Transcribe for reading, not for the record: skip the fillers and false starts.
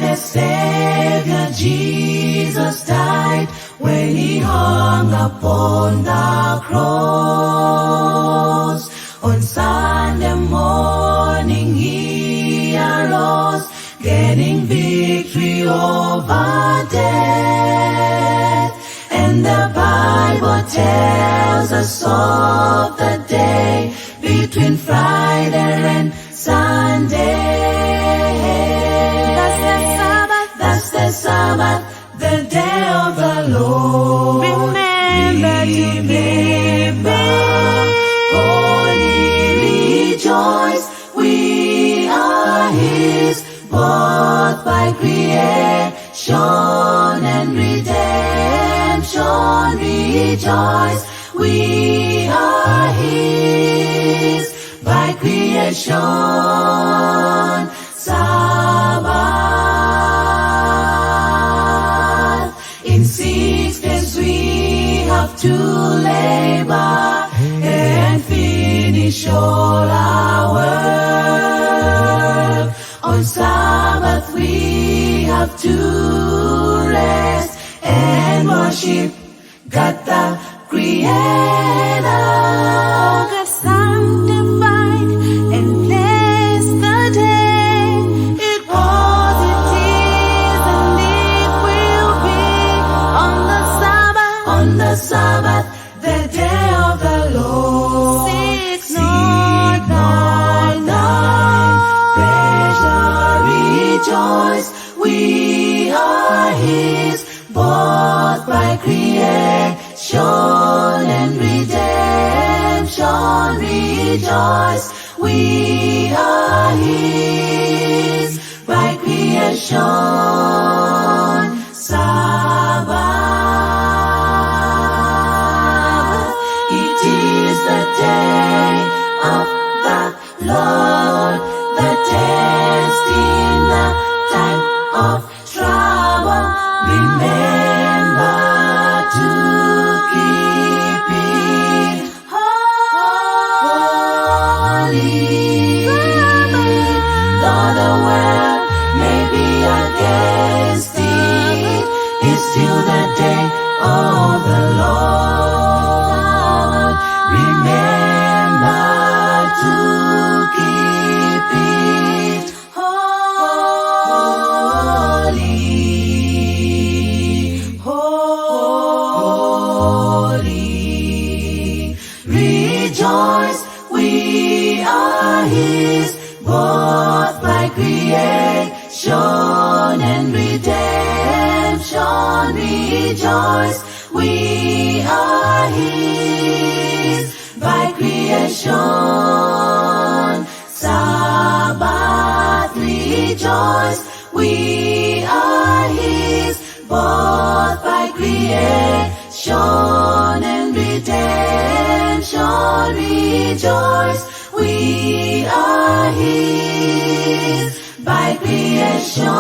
glorious Savior Jesus died when he hung upon the cross. On Sunday morning he arose, gaining victory over death. And the Bible tells us of the day between Friday and Sunday. That's the Sabbath, the day of the Lord. Remember, holy rejoice, we are his, bought by creation and redemption. Rejoice, we are his, by creation. Sabbath. In 6 days we have to labor and finish all our work. On Sabbath we have to rest and worship God the Creator. God sanctified and blessed the day. It was, it is, and it will be on the Sabbath, the day of the Lord. Seek not thy pleasure, rejoice, we are his, bought by creation and redemption. Rejoice, we are his, by creation. Sabbath. It is the day of the Lord, the test in the time of trouble. Remember to keep it holy. Though the world may be against it, it's still the day of the Lord. Remember to keep it holy. Rejoice, we are his, bought by creation and redemption. Rejoice, we are his, by creation. Sabbath. Rejoice, we are his, bought by creation and redemption. Rejoice, we are his, by creation.